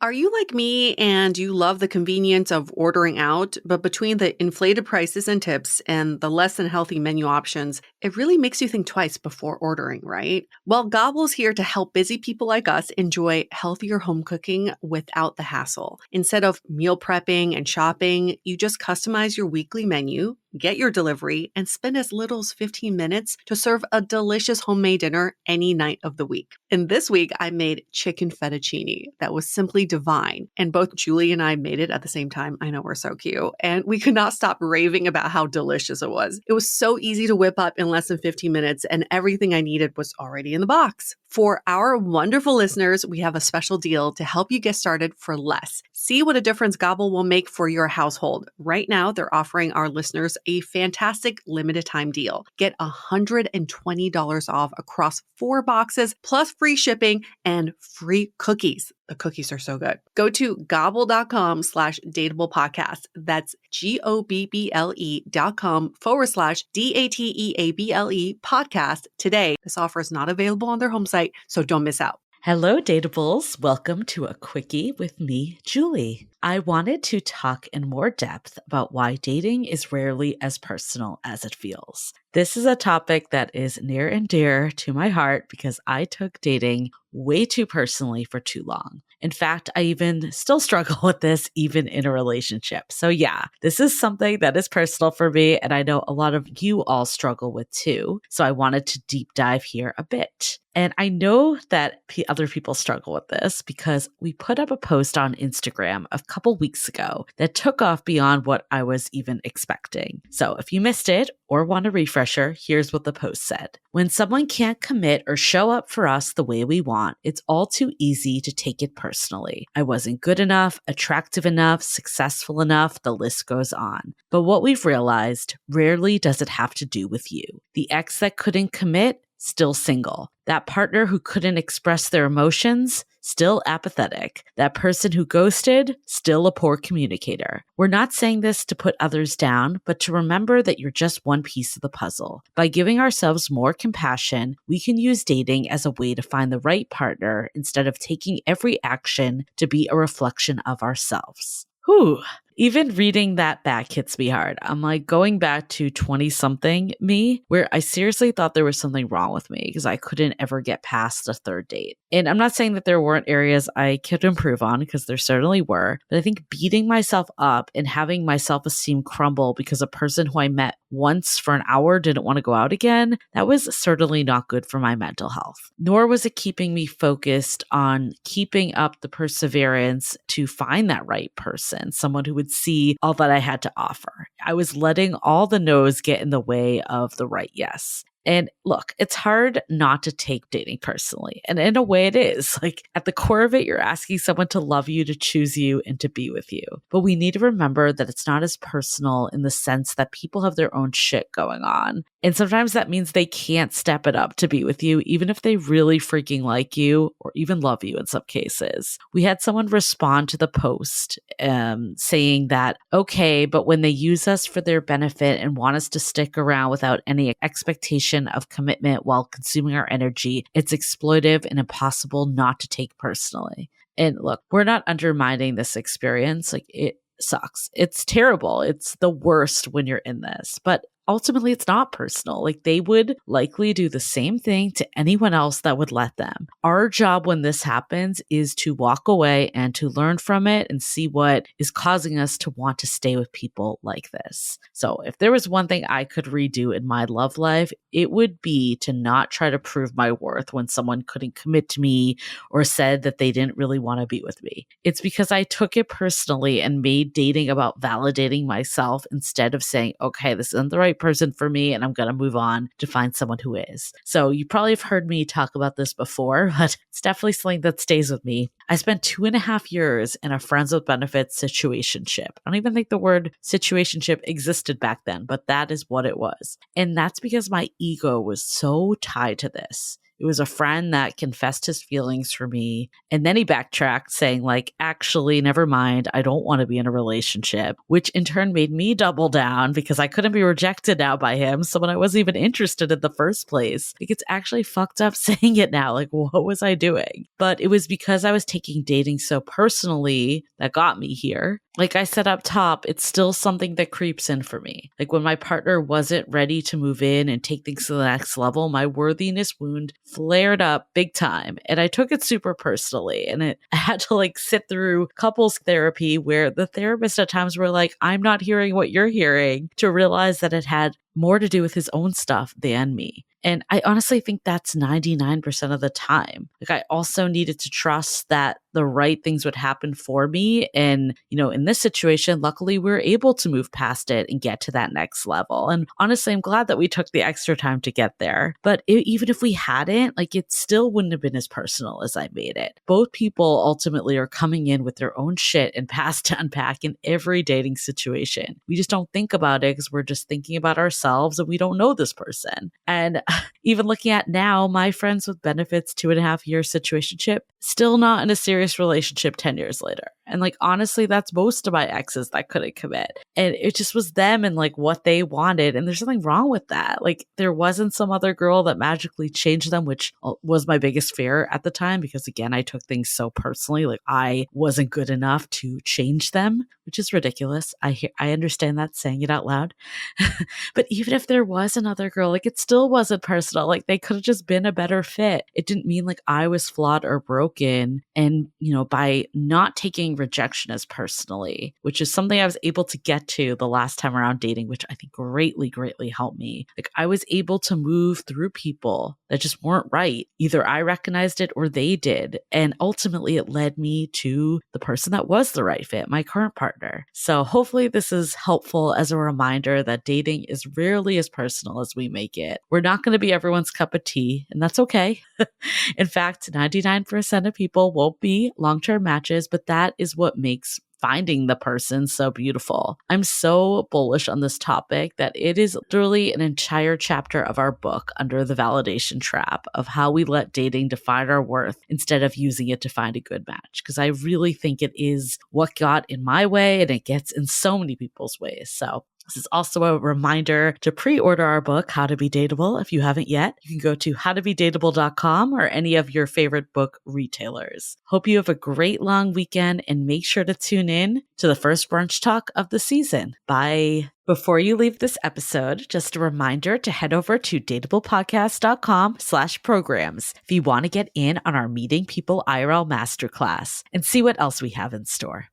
Are you like me and you love the convenience of ordering out, but between the inflated prices and tips and the less than healthy menu options, it really makes you think twice before ordering, right? Well, Gobble's here to help busy people like us enjoy healthier home cooking without the hassle. Instead of meal prepping and shopping, you just customize your weekly menu, get your delivery, and spend as little as 15 minutes to serve a delicious homemade dinner any night of the week. And this week, I made chicken fettuccine that was simply divine. And both Julie and I made it at the same time. I know we're so cute. And we could not stop raving about how delicious it was. It was so easy to whip up in less than 15 minutes, and everything I needed was already in the box. For our wonderful listeners, we have a special deal to help you get started for less. See what a difference Gobble will make for your household. Right now, they're offering our listeners a fantastic limited time deal. Get $120 off across 4 boxes, plus free shipping and free cookies. The cookies are so good. Go to gobble.com/dateable podcast. That's GOBBLE.com/DATEABLE podcast today. This offer is not available on their home site, so don't miss out. Hello, Dateables. Welcome to a Quickie with me, Julie. I wanted to talk in more depth about why dating is rarely as personal as it feels. This is a topic that is near and dear to my heart because I took dating way too personally for too long. In fact, I even still struggle with this even in a relationship. So yeah, this is something that is personal for me, and I know a lot of you all struggle with too. So I wanted to deep dive here a bit. And I know that other people struggle with this because we put up a post on Instagram a couple weeks ago that took off beyond what I was even expecting. So if you missed it or want a refresher, here's what the post said. When someone can't commit or show up for us the way we want, it's all too easy to take it personally. I wasn't good enough, attractive enough, successful enough, the list goes on. But what we've realized, rarely does it have to do with you. The ex that couldn't commit, still single. That partner who couldn't express their emotions, still apathetic. That person who ghosted, still a poor communicator. We're not saying this to put others down, but to remember that you're just one piece of the puzzle. By giving ourselves more compassion, we can use dating as a way to find the right partner instead of taking every action to be a reflection of ourselves. Whew. Even reading that back hits me hard. I'm like going back to 20-something me, where I seriously thought there was something wrong with me because I couldn't ever get past the third date. And I'm not saying that there weren't areas I could improve on, because there certainly were, but I think beating myself up and having my self-esteem crumble because a person who I met once for an hour didn't want to go out again, that was certainly not good for my mental health. Nor was it keeping me focused on keeping up the perseverance to find that right person, someone who would see all that I had to offer. I was letting all the no's get in the way of the right yes. And look, it's hard not to take dating personally. And in a way it is. Like at the core of it, you're asking someone to love you, to choose you, and to be with you. But we need to remember that it's not as personal in the sense that people have their own shit going on. And sometimes that means they can't step it up to be with you, even if they really freaking like you or even love you in some cases. We had someone respond to the post saying that, okay, but when they use us for their benefit and want us to stick around without any expectation of commitment while consuming our energy, it's exploitive and impossible not to take personally. And look, we're not undermining this experience. Like it sucks. It's terrible. It's the worst when you're in this. But ultimately, it's not personal. Like they would likely do the same thing to anyone else that would let them. Our job when this happens is to walk away and to learn from it and see what is causing us to want to stay with people like this. So if there was one thing I could redo in my love life, it would be to not try to prove my worth when someone couldn't commit to me or said that they didn't really want to be with me. It's because I took it personally and made dating about validating myself instead of saying, okay, this isn't the right person for me and I'm going to move on to find someone who is. So you probably have heard me talk about this before, but it's definitely something that stays with me. I spent 2.5 years in a friends with benefits situationship. I don't even think the word situationship existed back then, but that is what it was. And that's because my ego was so tied to this. It was a friend that confessed his feelings for me. And then he backtracked saying like, actually, never mind. I don't want to be in a relationship, which in turn made me double down because I couldn't be rejected now by him. Someone I wasn't even interested in the first place. Like it's actually fucked up saying it now. Like what was I doing? But it was because I was taking dating so personally that got me here. Like I said up top, it's still something that creeps in for me. Like when my partner wasn't ready to move in and take things to the next level, my worthiness wound flared up big time. And I took it super personally. And I had to like sit through couples therapy where the therapist at times were like, I'm not hearing what you're hearing, to realize that it had more to do with his own stuff than me. And I honestly think that's 99% of the time. Like I also needed to trust that the right things would happen for me. And, in this situation, luckily we were able to move past it and get to that next level. And honestly, I'm glad that we took the extra time to get there. But even if we hadn't, like it still wouldn't have been as personal as I made it. Both people ultimately are coming in with their own shit and past to unpack in every dating situation. We just don't think about it because we're just thinking about ourselves and we don't know this person. And even looking at now, my friends with benefits 2.5 year situationship, still not in a serious relationship 10 years later. And like, honestly, that's most of my exes that couldn't commit. And it just was them and like what they wanted. And there's nothing wrong with that. Like there wasn't some other girl that magically changed them, which was my biggest fear at the time, because again, I took things so personally. Like I wasn't good enough to change them, which is ridiculous. I understand that saying it out loud. But even if there was another girl, like it still wasn't personal. Like they could have just been a better fit. It didn't mean like I was flawed or broken. And, by not taking rejection as personally, which is something I was able to get to the last time around dating, which I think greatly, greatly helped me. Like I was able to move through people that just weren't right. Either I recognized it or they did. And ultimately it led me to the person that was the right fit, my current partner. So hopefully this is helpful as a reminder that dating is rarely as personal as we make it. We're not going to be everyone's cup of tea, and that's okay. In fact, 99% of people won't be long-term matches, but that is what makes finding the person so beautiful. I'm so bullish on this topic that it is literally an entire chapter of our book under the validation trap of how we let dating define our worth instead of using it to find a good match. Because I really think it is what got in my way and it gets in so many people's ways. So this is also a reminder to pre-order our book, How to Be Dateable. If you haven't yet, you can go to howtobedateable.com or any of your favorite book retailers. Hope you have a great long weekend and make sure to tune in to the first brunch talk of the season. Bye. Before you leave this episode, just a reminder to head over to dateablepodcast.com/programs if you want to get in on our Meeting People IRL Masterclass and see what else we have in store.